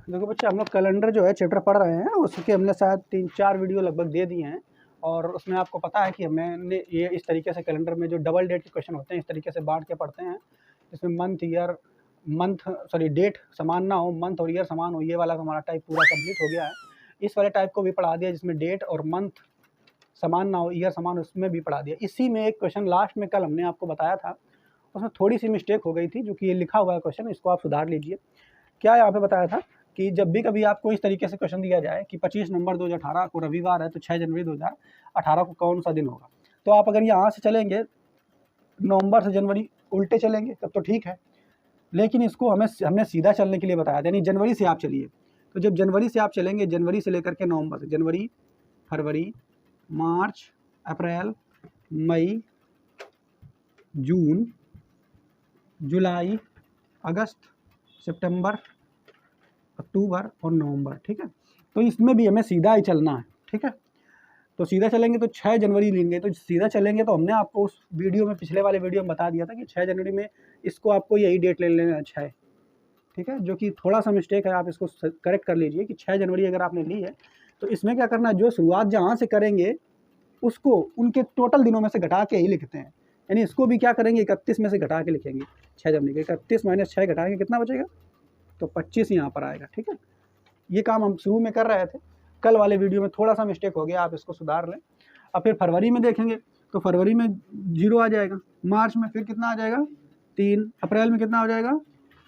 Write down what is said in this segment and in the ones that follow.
देखो बच्चे, हम लोग कैलेंडर जो है चैप्टर पढ़ रहे हैं, उसके हमने शायद 3-4 वीडियो लगभग दे दिए हैं। और उसमें आपको पता है कि मैंने ये इस तरीके से कैलेंडर में जो डबल डेट के क्वेश्चन होते हैं इस तरीके से बांट के पढ़ते हैं, इसमें डेट समान ना हो, मंथ और ईयर समान हो। ये वाला हमारा टाइप पूरा कंप्लीट हो गया है। इस वाले टाइप को भी पढ़ा दिया जिसमें डेट और मंथ समान ना हो, ईयर समान, उसमें भी पढ़ा दिया। इसी में एक क्वेश्चन लास्ट में कल हमने आपको बताया था, उसमें थोड़ी सी मिस्टेक हो गई थी, जो कि ये लिखा हुआ है क्वेश्चन, इसको आप सुधार लीजिए। क्या यहाँ पे बताया था कि जब भी कभी आपको इस तरीके से क्वेश्चन दिया जाए कि 25 नवंबर 2018 को रविवार है, तो 6 जनवरी 2018 को कौन सा दिन होगा, तो आप अगर यहाँ से चलेंगे नवंबर से जनवरी उल्टे चलेंगे तब तो ठीक है, लेकिन इसको हमने सीधा चलने के लिए बताया था, यानी जनवरी से आप चलिए। तो जब जनवरी से आप चलेंगे, जनवरी से लेकर के नवंबर से, जनवरी, फरवरी, मार्च, अप्रैल, मई, जून, जुलाई, अगस्त, सितंबर, अक्टूबर और नवंबर। ठीक है, तो इसमें भी हमें सीधा ही चलना है। ठीक है, तो सीधा चलेंगे तो 6 जनवरी लेंगे, तो सीधा चलेंगे तो हमने आपको उस वीडियो में, पिछले वाले वीडियो में बता दिया था कि 6 जनवरी में इसको आपको यही डेट ले लेना है 6। ठीक है, जो कि थोड़ा सा मिस्टेक है, आप इसको करेक्ट कर लीजिए कि 6 जनवरी अगर आपने ली है तो इसमें क्या करना है, जो शुरुआत जहाँ से करेंगे उसको उनके टोटल दिनों में से घटा के ही लिखते हैं। यानी इसको भी क्या करेंगे, 31 में से घटा के लिखेंगे 6 जनवरी के। 31 - 6 घटाएंगे कितना बचेगा, तो 25 यहाँ पर आएगा। ठीक है, ये काम हम शुरू में कर रहे थे, कल वाले वीडियो में थोड़ा सा मिस्टेक हो गया, आप इसको सुधार लें। अब फिर फरवरी में देखेंगे तो फरवरी में 0 आ जाएगा, मार्च में फिर कितना आ जाएगा 3, अप्रैल में कितना हो जाएगा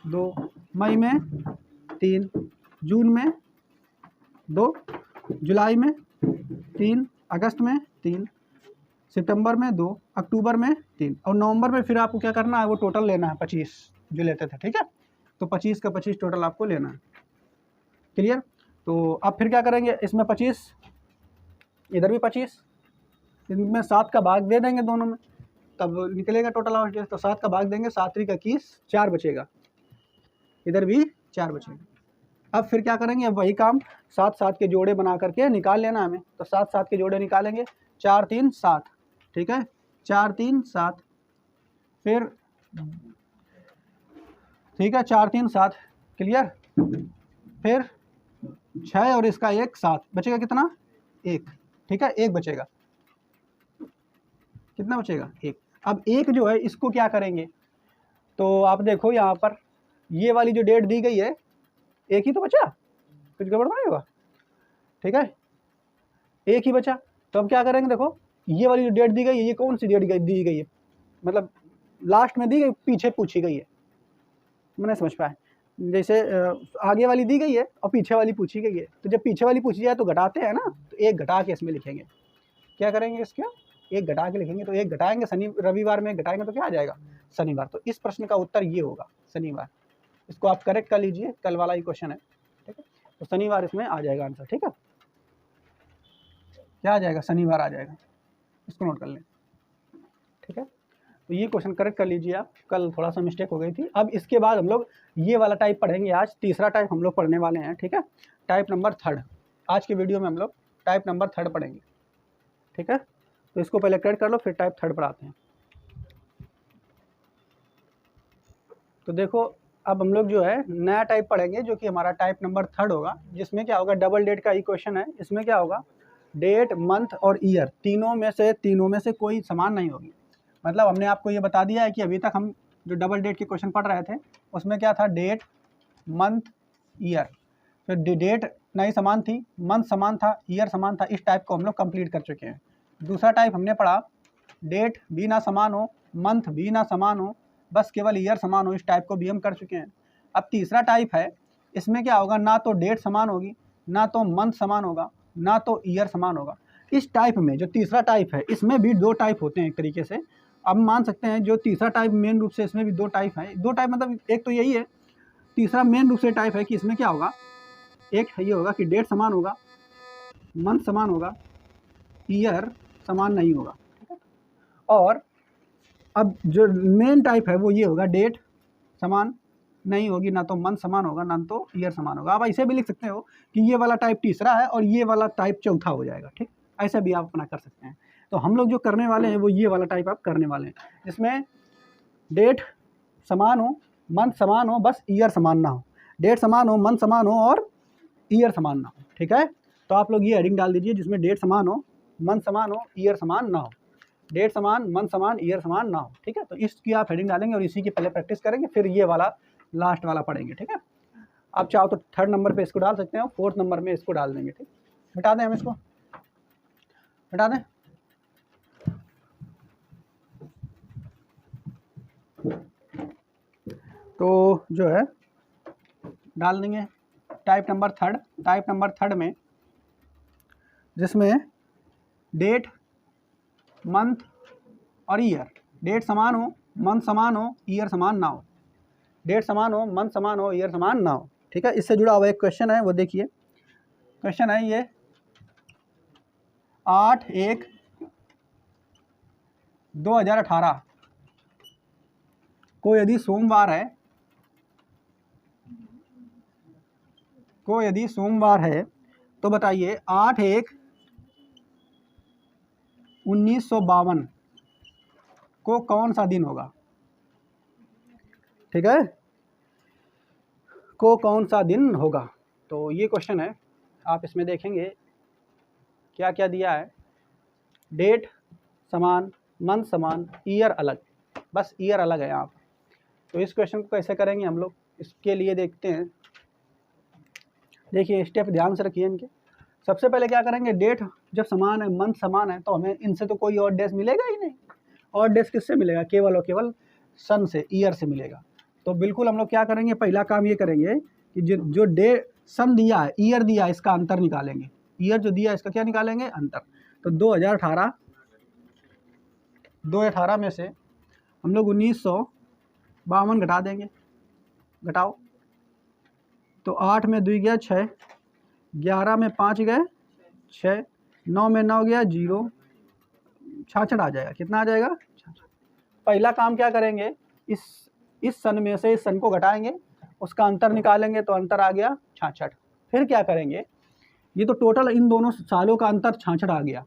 2, मई में 3, जून में 2, जुलाई में 3, अगस्त में 3, सितंबर में 2, अक्टूबर में 3 और नवंबर में फिर आपको क्या करना है, वो टोटल लेना है 25 जो लेते थे। ठीक है, तो 25 का 25 टोटल आपको लेना है। क्लियर? तो अब फिर क्या करेंगे, इसमें 25, इधर भी 25, इनमें 7 का भाग दे देंगे दोनों में, तब निकलेगा टोटल आउट। तो 7 का भाग देंगे, 7 3 का 21, 4 बचेगा, इधर भी 4 बचेगा। अब फिर क्या करेंगे, अब वही काम 7 के जोड़े बना करके निकाल लेना हमें। तो 7 के जोड़े निकालेंगे, 4 3 7। ठीक है, 4 3 7, फिर ठीक है 4 3 7, क्लियर। फिर 6 और इसका 1 7, बचेगा कितना 1। ठीक है, 1 बचेगा, कितना बचेगा 1। अब 1 जो है इसको क्या करेंगे, तो आप देखो यहाँ पर ये वाली जो डेट दी गई है, 1 ही तो बचा, कुछ गड़बड़ नहीं होगा। ठीक है, 1 ही बचा, तो अब क्या करेंगे, देखो ये वाली जो डेट दी गई है, ये कौन सी डेट दी गई है, मतलब लास्ट में दी गई, पीछे पूछी गई है, मैंने समझ पाया। जैसे आगे वाली दी गई है और पीछे वाली पूछी गई है, तो जब पीछे वाली पूछी जाए तो घटाते हैं ना, तो 1 घटा के इसमें लिखेंगे। क्या करेंगे, इसका 1 घटा के लिखेंगे, तो 1 घटाएंगे, रविवार में घटाएंगे तो क्या आ जाएगा, शनिवार। तो इस प्रश्न का उत्तर ये होगा, शनिवार। इसको आप करेक्ट कर लीजिए, कल वाला ही क्वेश्चन है। ठीक है, तो शनिवार इसमें आ जाएगा आंसर। ठीक है, क्या आ जाएगा, शनिवार आ जाएगा, इसको नोट कर लें। ठीक है, तो ये क्वेश्चन करेक्ट कर लीजिए आप, कल थोड़ा सा मिस्टेक हो गई थी। अब इसके बाद हम लोग ये वाला टाइप पढ़ेंगे आज, तीसरा टाइप हम लोग पढ़ने वाले हैं। ठीक है, टाइप नंबर 3 आज के वीडियो में हम लोग टाइप नंबर 3 पढ़ेंगे। ठीक है, तो इसको पहले करेक्ट कर लो, फिर टाइप 3 पढ़ाते हैं। तो देखो, अब हम लोग जो है नया टाइप पढ़ेंगे, जो कि हमारा टाइप नंबर 3 होगा, जिसमें क्या होगा, डबल डेट का ही क्वेश्चन है। इसमें क्या होगा, डेट, मंथ और ईयर तीनों में से कोई समान नहीं होगी। मतलब हमने आपको ये बता दिया है कि अभी तक हम जो डबल डेट के क्वेश्चन पढ़ रहे थे उसमें क्या था, डेट, मंथ, ईयर। तो डेट नहीं समान थी, मंथ समान था, ईयर समान था। इस टाइप को हम लोग कंप्लीट कर चुके हैं। दूसरा टाइप हमने पढ़ा, डेट भी ना समान हो, मंथ भी ना समान हो, बस केवल ईयर समान हो। इस टाइप को भी हम कर चुके हैं। अब तीसरा टाइप है, इसमें क्या होगा, ना तो डेट समान होगी, ना तो मंथ समान होगा, ना तो ईयर समान होगा। इस टाइप में जो तीसरा टाइप है, इसमें भी 2 टाइप होते हैं एक तरीके से। अब मान सकते हैं जो तीसरा टाइप मेन रूप से, इसमें भी 2 टाइप है। 2 टाइप मतलब एक तो यही है, तीसरा मेन रूप से टाइप है कि इसमें क्या होगा, एक ये होगा कि डेट समान होगा, मंथ समान होगा, ईयर समान नहीं होगा। ठीक है, और अब जो मेन टाइप है वो ये होगा, डेट समान नहीं होगी, ना तो मंथ समान होगा, ना तो ईयर समान होगा। आप ऐसे भी लिख सकते हो कि ये वाला टाइप तीसरा है और ये वाला टाइप चौथा हो जाएगा। ठीक, ऐसा भी आप अपना कर सकते हैं। तो हम लोग जो करने वाले हैं वो ये वाला टाइप आप करने वाले हैं, जिसमें डेट समान हो, मंथ समान हो, बस ईयर समान ना हो। डेट समान हो, मंथ समान हो और ईयर समान ना हो, ठीक है। तो आप लोग ये हेडिंग डाल दीजिए जिसमें डेट समान हो, मंथ समान हो, ईयर समान ना हो। डेट समान, मंथ समान, ईयर समान ना हो, ठीक है। तो इसकी आप हेडिंग डालेंगे और इसी की पहले प्रैक्टिस करेंगे, फिर ये वाला लास्ट वाला पढ़ेंगे, ठीक है। आप चाहो तो 3rd नंबर पे इसको डाल सकते हैं, 4th नंबर में इसको डाल देंगे, ठीक। मिटा दें हम इसको, मिटा दें। तो जो है डाल देंगे type number 3rd। Type number 3rd में जिसमें डेट, मंथ और ईयर, डेट समान हो, मंथ समान हो, ईयर समान ना हो। डेट समान हो, मंथ समान हो, ईयर समान ना हो, ठीक है। इससे जुड़ा हुआ एक क्वेश्चन है, वो देखिए। क्वेश्चन है ये 8/1/2018 को यदि सोमवार है, तो बताइए 8/1/1952 को कौन सा दिन होगा, ठीक है। को कौन सा दिन होगा, तो ये क्वेश्चन है। आप इसमें देखेंगे क्या क्या दिया है। डेट समान, मंथ समान, ईयर अलग, बस ईयर अलग है यहाँ पर। तो इस क्वेश्चन को कैसे करेंगे हम लोग, इसके लिए देखते हैं। देखिए स्टेप ध्यान से रखिए इनके। सबसे पहले क्या करेंगे, डेट जब समान है, मंथ समान है, तो हमें इनसे तो कोई और डेज मिलेगा ही नहीं। और डेज किससे मिलेगा, केवल और केवल सन से, ईयर से मिलेगा। तो बिल्कुल हम लोग क्या करेंगे, पहला काम ये करेंगे कि जो डे सन दिया है, ईयर दिया है, इसका अंतर निकालेंगे। ईयर जो दिया है इसका क्या निकालेंगे, अंतर। तो 2018 में से हम लोग 1952 घटा देंगे। घटाओ तो 8 में 2 गया 6, 11 में 5 गए 6, 9 में 9 गया 0, 66 आ जाएगा। कितना आ जाएगा, 66। पहला काम क्या करेंगे, इस सन में से इस सन को घटाएंगे, उसका अंतर निकालेंगे, तो अंतर आ गया 66। फिर क्या करेंगे, ये तो टोटल इन दोनों सालों का अंतर 66 आ गया,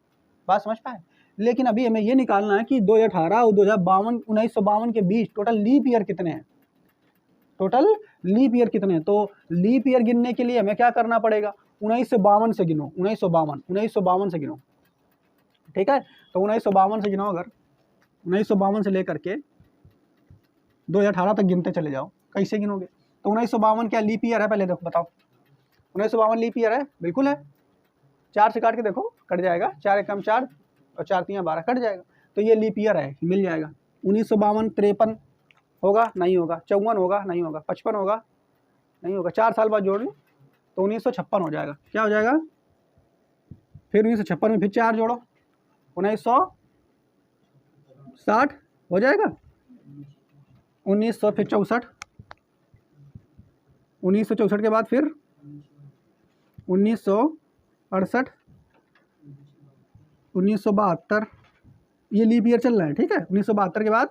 बात समझ पाए। लेकिन अभी हमें ये निकालना है कि 2018 और 1952 के बीच टोटल लीप ईयर कितने हैं, टोटल लीप ईयर कितने हैं। तो लीप ईयर गिनने के लिए हमें क्या करना पड़ेगा, 1952 से गिनो, 1952 से गिनो, ठीक है। तो 1952 से गिनो, अगर 1952 से लेकर के 2018 तक गिनते चले जाओ। कैसे गिनोगे, तो 1952 क्या लीप ईयर है, पहले देखो बताओ। 1952 लीप ईयर है, बिल्कुल है। 4 से काट के देखो, कट जाएगा। 4 एकम 4 और 4 3 12, कट जाएगा। तो ये लीप ईयर है, मिल जाएगा। 1952 53 होगा, नहीं होगा। 54 होगा, नहीं होगा। 55 होगा, नहीं होगा। 4 साल बाद जोड़ लो तो 1956 हो जाएगा। क्या हो जाएगा, फिर 1956 में फिर 4 जोड़ो, 1960 हो जाएगा। 1900 फिर 64, 1964 के बाद फिर 1968, 1972, ये लीप ईयर चल रहा है, ठीक है। 1972 के बाद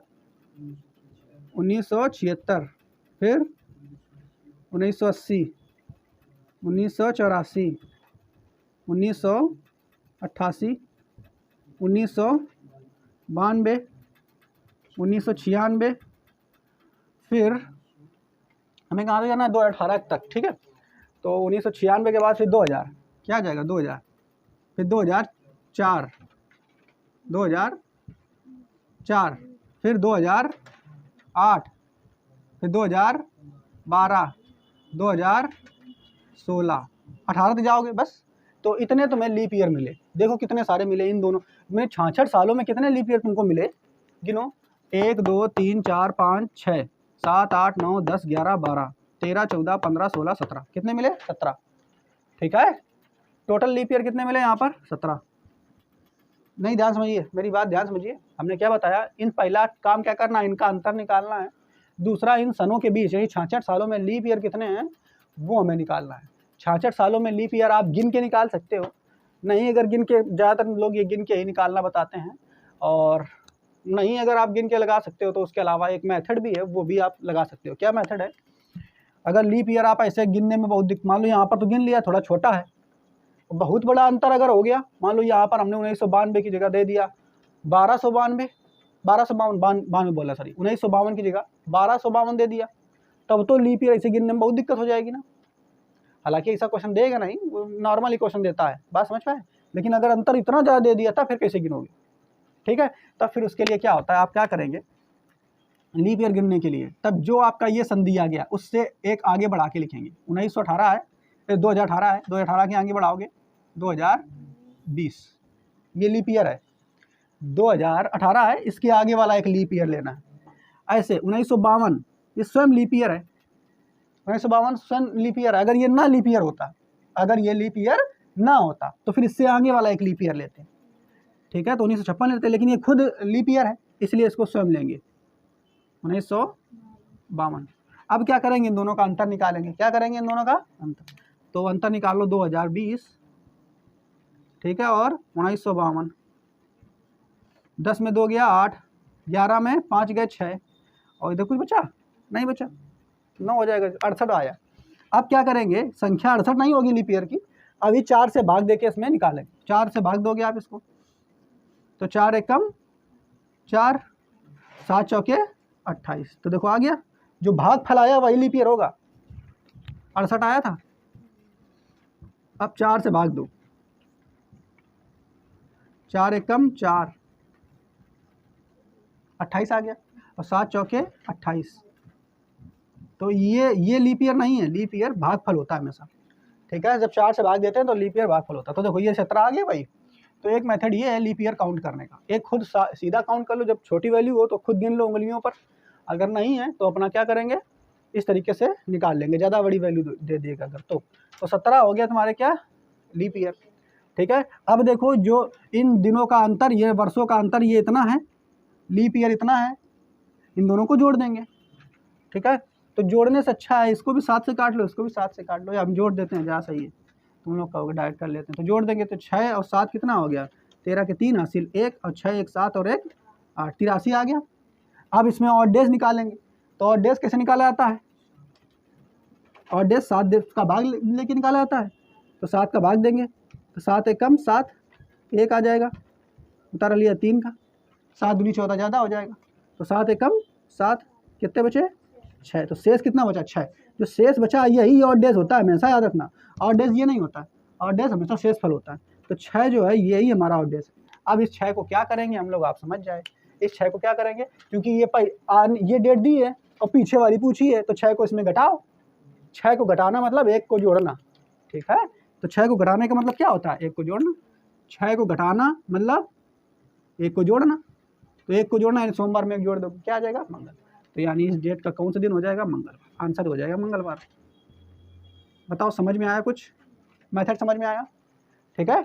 1976, फिर 1980, 1984, 1988, 1992, 1996, फिर हमें कहाँ पे जाना है, 2018 तक, ठीक है। तो 1996 के बाद फिर 2000, क्या आ जाएगा 2000, फिर 2004, 2004, फिर 2008, फिर 2012, 2016, 18 तक जाओगे बस। तो इतने तुम्हें लीप ईयर मिले। देखो कितने सारे मिले इन दोनों में, 66 सालों में कितने लीप ईयर तुमको मिले, गिनो। 1 2 3 4 5 6 7 8 9 10 11 12 13 14 15 16 17, कितने मिले, 17, ठीक है। टोटल लीप ईयर कितने मिले यहाँ पर, 17। नहीं, ध्यान समझिए, मेरी बात ध्यान समझिए। हमने क्या बताया, इन पहला काम क्या करना है, इनका अंतर निकालना है। दूसरा, इन सनों के बीच, यही 66 सालों में लीप ईयर कितने हैं वो हमें निकालना है। 66 सालों में लीप ईयर आप गिन के निकाल सकते हो, नहीं अगर गिन के, ज़्यादातर लोग ये गिन के ही निकालना बताते हैं, और नहीं अगर आप गिन के लगा सकते हो तो उसके अलावा एक मेथड भी है, वो भी आप लगा सकते हो। क्या मेथड है, अगर लीप ईयर आप ऐसे गिनने में बहुत मान लो यहाँ पर तो गिन लिया, थोड़ा छोटा है, बहुत बड़ा अंतर अगर हो गया, मान लो यहाँ पर हमने 1992 की जगह दे दिया 1292, 1252 बोला, सॉरी 1952 की जगह 1252 दे दिया, तब तो लीप ईयर ऐसे गिनने में बहुत दिक्कत हो जाएगी ना। हालांकि ऐसा क्वेश्चन देगा नहीं, वो नॉर्मली क्वेश्चन देता है, बात समझ पाए। लेकिन अगर अंतर इतना ज़्यादा दे दिया था फिर कैसे गिनोगे, ठीक है। तब फिर उसके लिए क्या होता है, आप क्या करेंगे लीप ईयर गिनने के लिए, तब जो आपका ये सन दिया गया उससे एक आगे बढ़ा के लिखेंगे। 1918 है, 2018 है, 2018 के आगे बढ़ाओगे 2020, ये लीप ईयर है। 2018 है, इसके आगे वाला एक लीप ईयर लेना है। ऐसे 1952 ये स्वयं लीप ईयर है, 1952 स्वयं लीप ईयर है। अगर ये ना लीप ईयर होता, अगर ये लीप ईयर ना होता तो फिर इससे आगे वाला एक लीप ईयर लेते हैं, ठीक है। तो 1956 लेते, लेकिन ये खुद लीप ईयर है इसलिए इसको स्वयं लेंगे 1952। अब क्या करेंगे, इन दोनों का अंतर निकालेंगे। क्या करेंगे, इन दोनों का अंतर, तो अंतर निकाल लो 2020, ठीक है, और 1952। 10 में 2 गया 8, 11 में 5 गए 6, और इधर कुछ बचा नहीं, बचा 9 हो जाएगा, 68 आया। अब क्या करेंगे, संख्या 68 नहीं होगी लीप ईयर की, अभी 4 से भाग देके इसमें निकालेंगे। 4 से भाग दोगे आप इसको, तो 4 एकम 4, 7 चौके 28, तो देखो आ गया, जो भाग फैलाया वही लीप ईयर होगा। 68 आया था, अब 4 से भाग दो, 4 एकम 4, 28 आ गया, और 7 चौके 28। तो ये लीप ईयर नहीं है, लीप ईयर भागफल होता है हमेशा, ठीक है। जब 4 से भाग देते हैं तो लीप ईयर भागफल होता है। तो देखो ये 17 आ गया भाई। तो एक मेथड ये है लीप ईयर काउंट करने का, एक खुद सीधा काउंट कर लो, जब छोटी वैल्यू हो तो खुद गिन लो उंगलियों पर, अगर नहीं है तो अपना क्या करेंगे इस तरीके से निकाल लेंगे, ज़्यादा बड़ी वैल्यू दे देगा अगर तो 17 हो गया तुम्हारे क्या लीप ईयर, ठीक है। अब देखो जो इन दिनों का अंतर, ये वर्षों का अंतर ये इतना है, लीप ईयर इतना है, इन दोनों को जोड़ देंगे, ठीक है। तो जोड़ने से अच्छा है इसको भी 7 से काट लो, इसको भी 7 से काट लो, या हम जोड़ देते हैं जहाँ सही है, तुम लोग कहोगे डायरेक्ट कर लेते हैं। तो जोड़ देंगे तो 6 और 7 कितना हो गया, 13 के 3 हासिल 1, और 6 1 7 और 1 8, 83 आ गया। अब इसमें ऑड डेज निकालेंगे, तो ऑड डेज कैसे निकाला जाता है, ऑड डेज 7 डेज का भाग लेके निकाला जाता है। तो 7 का भाग देंगे, तो 7 एकम 7, 1 आ जाएगा, उतार लिया 3 का, 7 दूनी 14 ज़्यादा हो जाएगा, तो 7 एकम 7, कितने बचे 6, तो शेष कितना बचा 6। जो शेष बचा यही ऑड डेज होता है, हमेशा याद रखना, ऑड डेज ये नहीं होता है, ऑड डेज हमेशा शेष फल होता है। तो 6 जो है यही हमारा ऑड डेज है। अब इस 6 को क्या करेंगे हम लोग, आप समझ जाए, इस 6 को क्या करेंगे, क्योंकि ये डेट दी है और पीछे वाली पूछी है, तो 6 को इसमें घटाओ। 6 को घटाना मतलब 1 को जोड़ना, ठीक है। तो 6 को घटाने का मतलब क्या होता है, 1 को जोड़ना। 6 को घटाना मतलब 1 को जोड़ना, तो 1 को जोड़ना यानी सोमवार में 1 जोड़ दो, क्या आ जाएगा मंगल। तो यानी इस डेट का कौन सा दिन हो जाएगा, मंगलवार, आंसर हो जाएगा मंगलवार। बताओ समझ में आया, कुछ मेथड समझ में आया, ठीक है।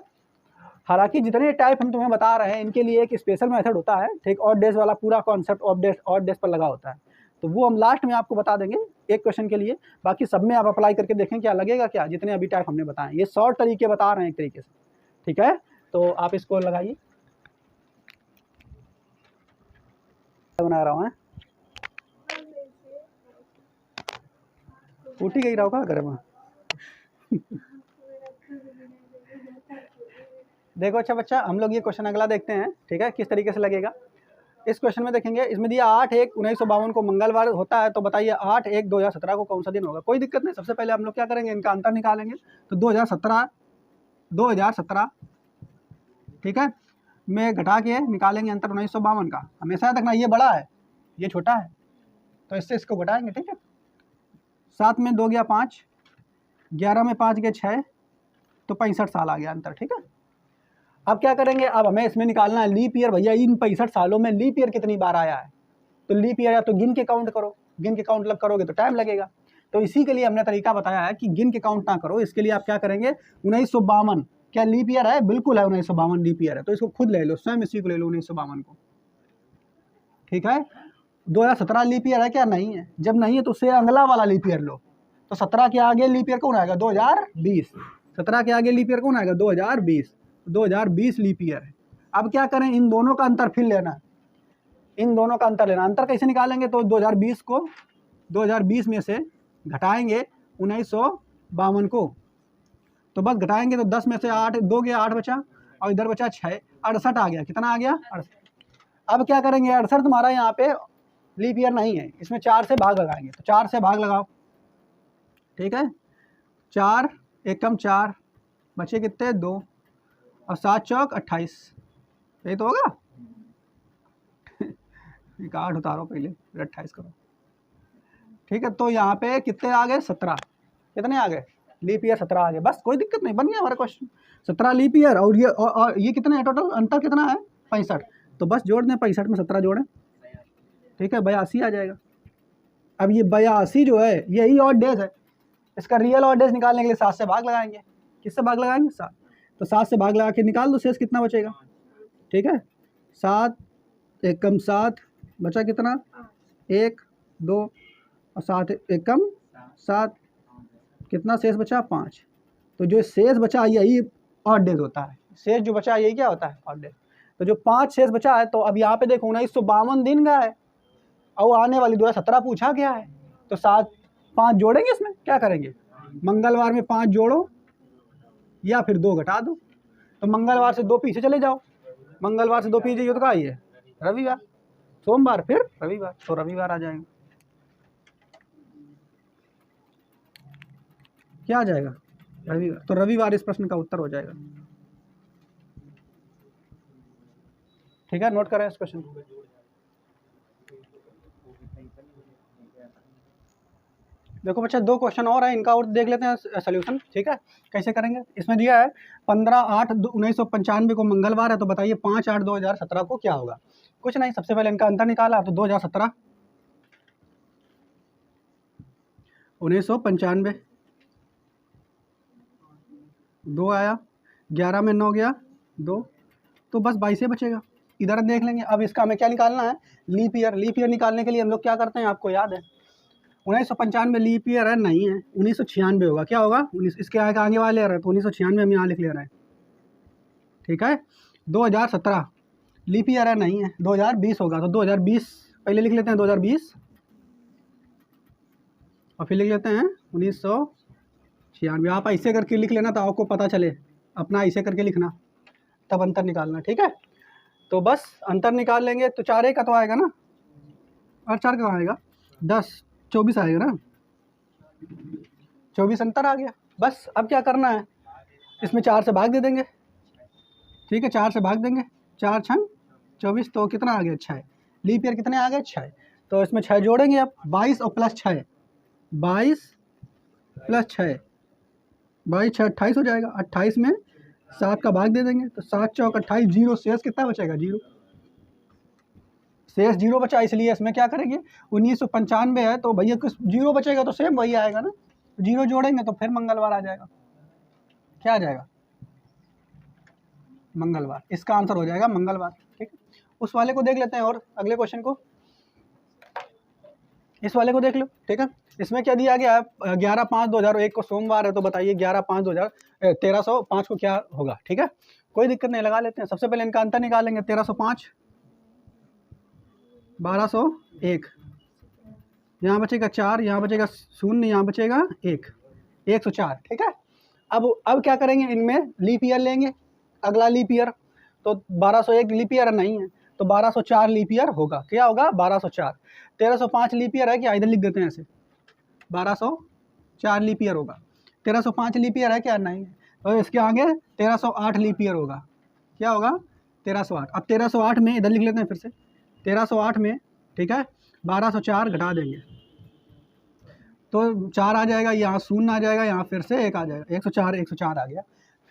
हालांकि जितने टाइप हम तुम्हें बता रहे हैं इनके लिए एक स्पेशल मेथड होता है, ठीक, ऑड डेज वाला पूरा कॉन्सेप्ट ऑड डेज पर लगा होता है, तो वो हम लास्ट में आपको बता देंगे एक क्वेश्चन के लिए। बाकी सब में आप अप्लाई करके देखें क्या लगेगा, क्या जितने अभी टाइप हमने बताए, ये शॉर्ट तरीके बता रहे हैं एक तरीके से, ठीक है। तो आप इसको लगाइए, बना रहा हूँ, उठी गई रहो का घर में देखो अच्छा बच्चा, हम लोग ये क्वेश्चन अगला देखते हैं, ठीक है, किस तरीके से लगेगा। इस क्वेश्चन में देखेंगे, इसमें दिया 8/1/1952 को मंगलवार होता है, तो बताइए 8/1/2017 को कौन सा दिन होगा। कोई दिक्कत नहीं, सबसे पहले हम लोग क्या करेंगे, इनका अंतर निकालेंगे। तो 2017 ठीक है में घटा के निकालेंगे अंतर 1952 का। हमेशा याद रखना ये बड़ा है ये छोटा है, तो इससे इसको घटाएंगे, ठीक है। 7 में 2 गया 5, 11 में 5 गया 6, तो 65 साल आ गया अंतर, ठीक है। अब क्या करेंगे, अब हमें इसमें निकालना है लीप ईयर। भैया इन 65 सालों में लीप ईयर कितनी बार आया है, तो लीप ईयर या तो गिन के काउंट करो, गिन के काउंट करोगे तो टाइम लगेगा। तो इसी के लिए हमने तरीका बताया है कि गिन के काउंट ना करो। इसके लिए आप क्या करेंगे, 1952 क्या लीप ईयर है, बिल्कुल है 1952 लीप ईयर है, तो इसको खुद ले लो, स्वयं इसी को ले लो 1952 को, ठीक है। 2017 लीप ईयर है क्या, नहीं है। जब नहीं है तो उससे अगला वाला लीप ईयर लो। तो 17 के आगे लीप ईयर कौन आएगा, 2020। 17 के आगे लीप ईयर कौन आएगा, 2020। 2020 लीप ईयर है। अब क्या करें, इन दोनों का अंतर फिर लेना, इन दोनों का अंतर लेना। अंतर कैसे निकालेंगे, तो 2020 को 2020 में से घटाएंगे 1952 को, तो बस घटाएंगे तो 10 में से 8 2 गया 8 बचा, और इधर बचा 6, 68 आ गया। कितना आ गया, अब क्या करेंगे यार सर, तुम्हारा यहाँ पे लीप ईयर नहीं है, इसमें 4 से भाग लगाएंगे, तो 4 से भाग लगाओ, ठीक है। 4 एकम 4, बचे कितने 2, और 7 चौक 28, यही तो होगा। 8 उतारो पहले, फिर 28 करो, ठीक है। तो यहाँ पे कितने आ गए 17, कितने आ गए लीप ईयर 17 आ गए, बस कोई दिक्कत नहीं, बन गया हमारा क्वेश्चन। 17 लीप ईयर, और ये कितने है टोटल, अंतर कितना है 65, तो बस जोड़ दें 65 में 17 जोड़ें, ठीक है, 82 आ जाएगा। अब ये 82 जो है यही ऑड डेज है, इसका रियल ऑड डेज निकालने के लिए 7 से भाग लगाएंगे, किससे भाग लगाएंगे 7, तो 7 से भाग लगा के निकाल दो शेष कितना बचेगा, ठीक है। 7 एकम 7, बचा कितना 1 2, और 7 एकम 7, कितना शेष बचा 5, तो जो शेष बचा यही ऑड डेज होता है, शेष जो बचा यही क्या होता है ऑड डेज। तो जो 5 शेष बचा है, तो अब यहाँ पे देखो 1952 दिन का है, और आने वाली 2017 पूछा गया है, तो 7 5 जोड़ेंगे, इसमें क्या करेंगे, मंगलवार में 5 जोड़ो या फिर 2 घटा दो, तो मंगलवार से 2 पीछे चले जाओ, मंगलवार से 2 पीछे तो क्या है रविवार, सोमवार फिर रविवार, तो रविवार आ जाएगा, क्या आ जाएगा रविवार, तो रविवार इस प्रश्न का उत्तर हो जाएगा, ठीक है। नोट करें इस क्वेश्चन को। देखो बच्चा 2 क्वेश्चन और है, इनका और देख लेते हैं सोल्यूशन, ठीक है, कैसे करेंगे। इसमें दिया है 15/8/1995 को मंगलवार है, तो बताइए 5/8/2017 को क्या होगा। कुछ नहीं, सबसे पहले इनका अंतर निकाला, तो 2017 1995, 2 आया, 11 में 9 गया 2, तो बस 22 बचेगा। इधर देख लेंगे। अब इसका हमें क्या निकालना है, लीप ईयर। लीप ईयर निकालने के लिए हम लोग क्या करते हैं, आपको याद है 1995 लीप ईयर है, नहीं है 1996 होगा, क्या होगा 19, इसके आगे वाले आ रहे हैं, तो 1996 हम यहाँ लिख ले रहे हैं, ठीक है। 2017 लीप ईयर है, नहीं है, 2020 होगा, तो 2020 पहले लिख लेते हैं 2020, और फिर लिख लेते हैं 1996। आप ऐसे करके लिख लेना, तो आपको पता चले, अपना ऐसे करके लिखना, तब अंतर निकालना, ठीक है। तो बस अंतर निकाल लेंगे, तो 4 का तो आएगा ना, और 4 का आएगा 10, 24 आएगा ना, 24 अंतर आ गया। बस अब क्या करना है, इसमें 4 से भाग दे देंगे, ठीक है, 4 से भाग देंगे, 4 छंग 24, तो कितना आ गया 6, लीप ईयर कितने आ गए 6, तो इसमें 6 जोड़ेंगे अब, 22 और प्लस 6, 22 प्लस 6, 22 6 28 हो जाएगा, 28 में 7 का भाग दे देंगे, तो 7 चौक 28, 0 शेष कितना बचेगा 0, शेष 0 बचा, इसलिए इसमें क्या करेंगे 1995 है, तो भैया कुछ 0 बचेगा तो सेम वही आएगा ना, 0 जोड़ेंगे तो फिर मंगलवार आ जाएगा, क्या आ जाएगा मंगलवार, इसका आंसर हो जाएगा मंगलवार, ठीक है। उस वाले को देख लेते हैं, और अगले क्वेश्चन को, इस वाले को देख लो, ठीक है। इसमें क्या दिया गया है, 11/5/2001 को सोमवार है, तो बताइए 1305 को क्या होगा, ठीक है, कोई दिक्कत नहीं, लगा लेते हैं। सबसे पहले इनका अंतर निकालेंगे, 1305 1201, यहाँ बचेगा 4, यहाँ बचेगा 0, यहाँ बचेगा 1, 104, ठीक है। अब क्या करेंगे, इनमें लीप ईयर लेंगे, अगला लीप ईयर, तो 1201 लीप ईयर नहीं है, तो 1204 लीप ईयर होगा, क्या होगा 1204। 1305 लीप ईयर है क्या, इधर लिख देते हैं ऐसे, 1204 लीप ईयर होगा। 1305 लीप ईयर है क्या, नहीं है, तो इसके आगे 1308 लीप ईयर होगा, क्या होगा 1308। अब 1308 में इधर लिख लेते हैं फिर से, 1308 में, ठीक है, 1204 घटा देंगे, तो 4 आ जाएगा, यहाँ 0 आ जाएगा, यहाँ फिर से 1 आ जाएगा, 104 आ गया।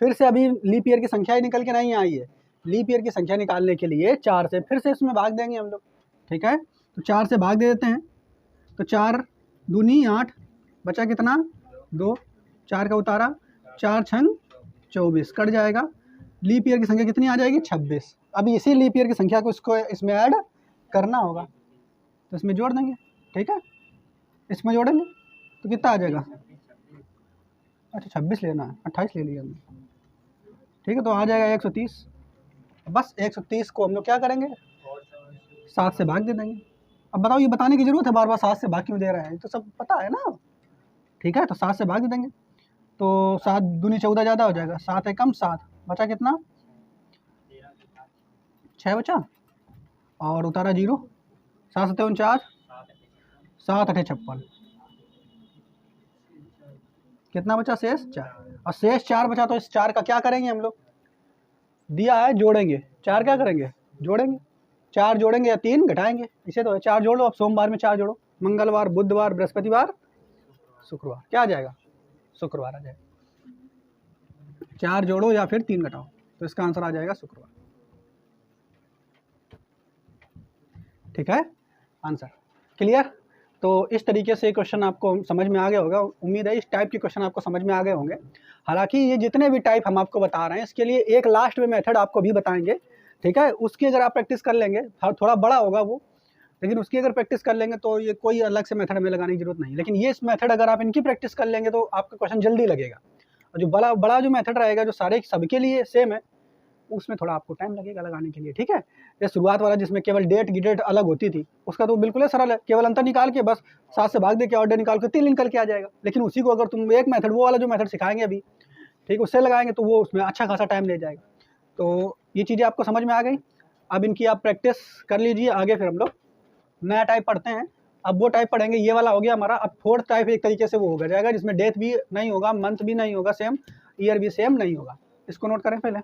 फिर से अभी लीप ईयर की संख्या ही निकल के नहीं आई है, लीप ईयर की संख्या निकालने के लिए 4 से फिर से इसमें भाग देंगे हम लोग, ठीक है। तो 4 से भाग दे देते हैं, तो 4 दूनी 8, बचा कितना 2, 4 का उतारा, 4 छंग 24, कट जाएगा। लीप ईयर की संख्या कितनी आ जाएगी 26। अब इसी लीप ईयर की संख्या को इसको इसमें ऐड करना होगा, तो इसमें जोड़ देंगे, ठीक है, इसमें जोड़ेंगे तो कितना आ जाएगा, अच्छा 26 लेना है, 28 ले लिया हमने, ठीक है, तो आ जाएगा 130। बस 130 को हम लोग क्या करेंगे 7 से भाग दे देंगे। अब बताओ, ये बताने की जरूरत है बार बार 7 से भाग क्यों दे रहे हैं, तो सब पता है ना, ठीक है। तो 7 से भाग दे देंगे, तो 7 दूनी 14 ज़्यादा हो जाएगा, 7 एकम 7, बचा कितना 6 बचा, और उतारा 0, 7 7 49, 7 8 56, कितना बचा शेष 4, और शेष 4 बचा तो इस 4 का क्या करेंगे हम लोग, दिया है जोड़ेंगे, 4 क्या करेंगे जोड़ेंगे, 4 जोड़ेंगे या 3 घटाएंगे, इसे तो 4 जोड़ लो, अब सोमवार में 4 जोड़ो, मंगलवार, बुधवार, बृहस्पतिवार, शुक्रवार, क्या आ जाएगा, शुक्रवार आ जाएगा, 4 जोड़ो या फिर 3 घटाओ, तो इसका आंसर आ जाएगा शुक्रवार। ठीक है, आंसर क्लियर। तो इस तरीके से क्वेश्चन आपको समझ में आ गया होगा, उम्मीद है इस टाइप के क्वेश्चन आपको समझ में आ गए होंगे। हालांकि ये जितने भी टाइप हम आपको बता रहे हैं, इसके लिए एक लास्ट में मेथड आपको भी बताएंगे, ठीक है, उसकी अगर आप प्रैक्टिस कर लेंगे, थोड़ा बड़ा होगा वो, लेकिन उसकी अगर प्रैक्टिस कर लेंगे तो ये कोई अलग से मेथड हमें लगाने की जरूरत नहीं, लेकिन ये इस मेथड अगर आप इनकी प्रैक्टिस कर लेंगे तो आपका क्वेश्चन जल्दी लगेगा। और जो बड़ा जो मेथड रहेगा, जो सारे सबके लिए सेम है, उसमें थोड़ा आपको टाइम लगेगा लगाने के लिए, ठीक है। ये शुरुआत वाला जिसमें केवल डेट अलग होती थी, उसका तो बिल्कुल सरल है, केवल अंतर निकाल के बस 7 से भाग दे के और डे निकाल के 3 निकल के आ जाएगा। लेकिन उसी को अगर तुम एक मेथड, वो वाला जो मेथड सिखाएंगे अभी, ठीक, उससे लगाएंगे तो वो उसमें अच्छा खासा टाइम ले जाएगा। तो ये चीज़ें आपको समझ में आ गई, अब इनकी आप प्रैक्टिस कर लीजिए। आगे फिर हम लोग नया टाइप पढ़ते हैं। अब वो टाइप पढ़ेंगे, ये वाला हो गया हमारा। अब फोर्थ टाइप एक तरीके से वो हो जाएगा जिसमें डेट भी नहीं होगा, मंथ भी नहीं होगा सेम, ईयर भी सेम नहीं होगा। इसको नोट करें पहले।